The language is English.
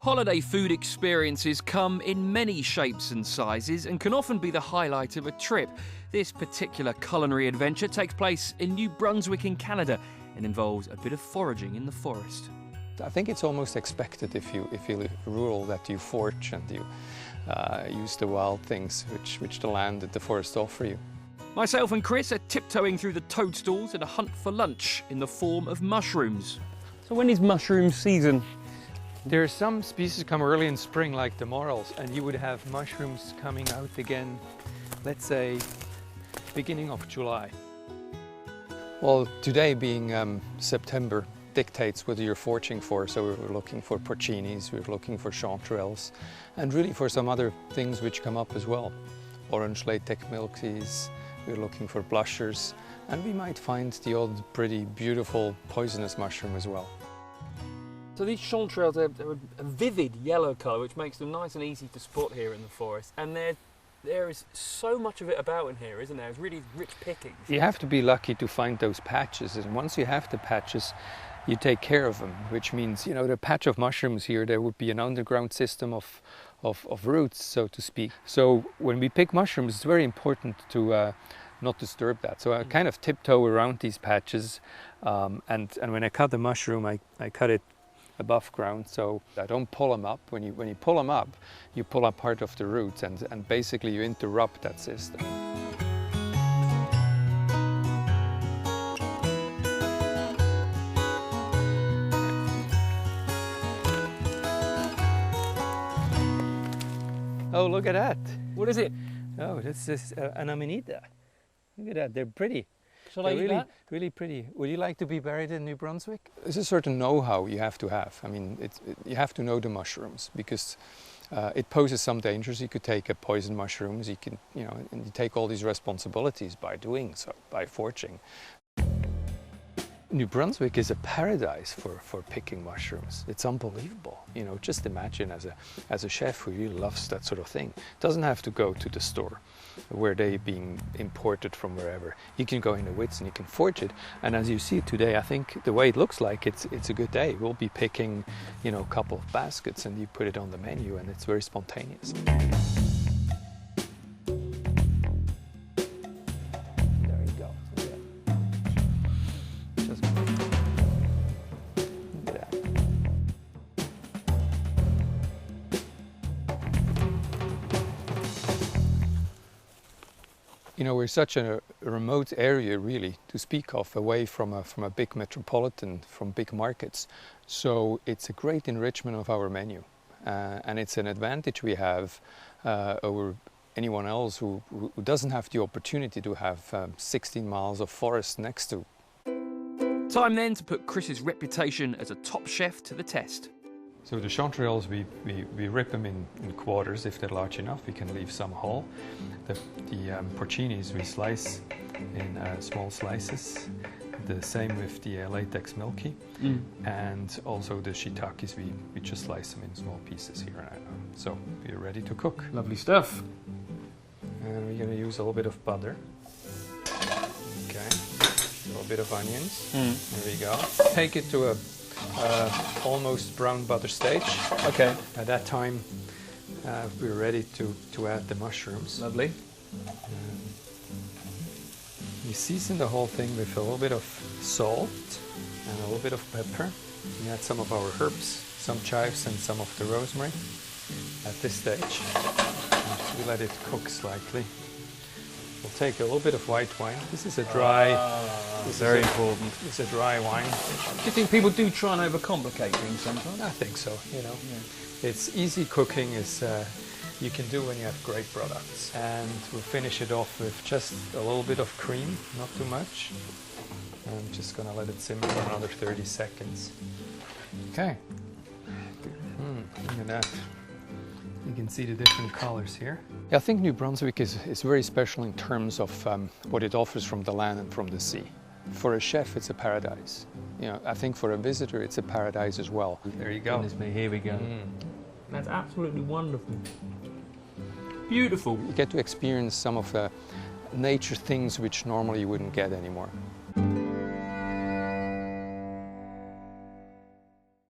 Holiday food experiences come in many shapes and sizes and can often be the highlight of a trip. This particular culinary adventure takes place in New Brunswick in Canada and involves a bit of foraging in the forest. I think it's almost expected if you live rural that you forage and you use the wild things which the land and the forest offer you. Myself and Chris are tiptoeing through the toadstools in a hunt for lunch in the form of mushrooms. So when is mushroom season? There are some species come early in spring, like the morels, and you would have mushrooms coming out again, let's say, beginning of July. Well, today being September dictates what you're foraging for, so we're looking for porcinis, we're looking for chanterelles, and really for some other things which come up as well. Orange latex milkies, we're looking for blushers, and we might find the odd pretty beautiful poisonous mushroom as well. So these chanterelles are a vivid yellow colour, which makes them nice and easy to spot here in the forest. And there is so much of it about in here, isn't there? It's really rich pickings. You have to be lucky to find those patches, and once you have the patches, you take care of them, which means, you know, the patch of mushrooms here, there would be an underground system of roots, so to speak. So when we pick mushrooms, it's very important to not disturb that. So I kind of tiptoe around these patches, and when I cut the mushroom, I cut it above ground, so I don't pull them up. When you pull them up, you pull up part of the roots, and basically you interrupt that system. Oh, look at that! What is it? Oh, this is an amanita. Look at that, they're pretty. Shall I eat that? Really pretty. Would you like to be buried in New Brunswick? There's a certain know-how you have to have. I mean, you have to know the mushrooms, because it poses some dangers. You could take a poison mushrooms. You can, you know, and you take all these responsibilities by doing so, by foraging. New Brunswick is a paradise for picking mushrooms. It's unbelievable. You know, just imagine as a chef who really loves that sort of thing. Doesn't have to go to the store where they're being imported from wherever. You can go in the woods and you can forage it. And as you see today, I think the way it looks like, it's a good day. We'll be picking, you know, a couple of baskets, and you put it on the menu, and it's very spontaneous. You know, we're such a remote area, really, to speak of, away from a big metropolitan, from big markets. So it's a great enrichment of our menu, and it's an advantage we have over anyone else who doesn't have the opportunity to have 16 miles of forest next to. Time then to put Chris's reputation as a top chef to the test. So the chanterelles, we rip them in quarters. If they're large enough, we can leave some whole. The porcinis we slice in small slices. The same with the latex milky. And also the shiitakes, we just slice them in small pieces here. So we're ready to cook. Lovely stuff. And we're going to use a little bit of butter. Okay, a little bit of onions. There we go. Take it to a almost brown butter stage. Okay. At that time, we're ready to add the mushrooms. Lovely. We season the whole thing with a little bit of salt and a little bit of pepper. We add some of our herbs, some chives and some of the rosemary at this stage. And we let it cook slightly. We'll take a little bit of white wine. This is a dry. Very important. It's a dry wine. Do you think people do try and overcomplicate things sometimes? I think so. You know, it's easy cooking. Is you can do when you have great products. And we'll finish it off with just a little bit of cream, not too much. I'm just gonna let it simmer for another 30 seconds. Okay. Look at that. You can see the different colors here. I think New Brunswick is very special in terms of what it offers from the land and from the sea. For a chef, it's a paradise. You know, I think for a visitor, it's a paradise as well. There you go. Goodness me, here we go. That's absolutely wonderful. Beautiful. You get to experience some of the nature things which normally you wouldn't get anymore.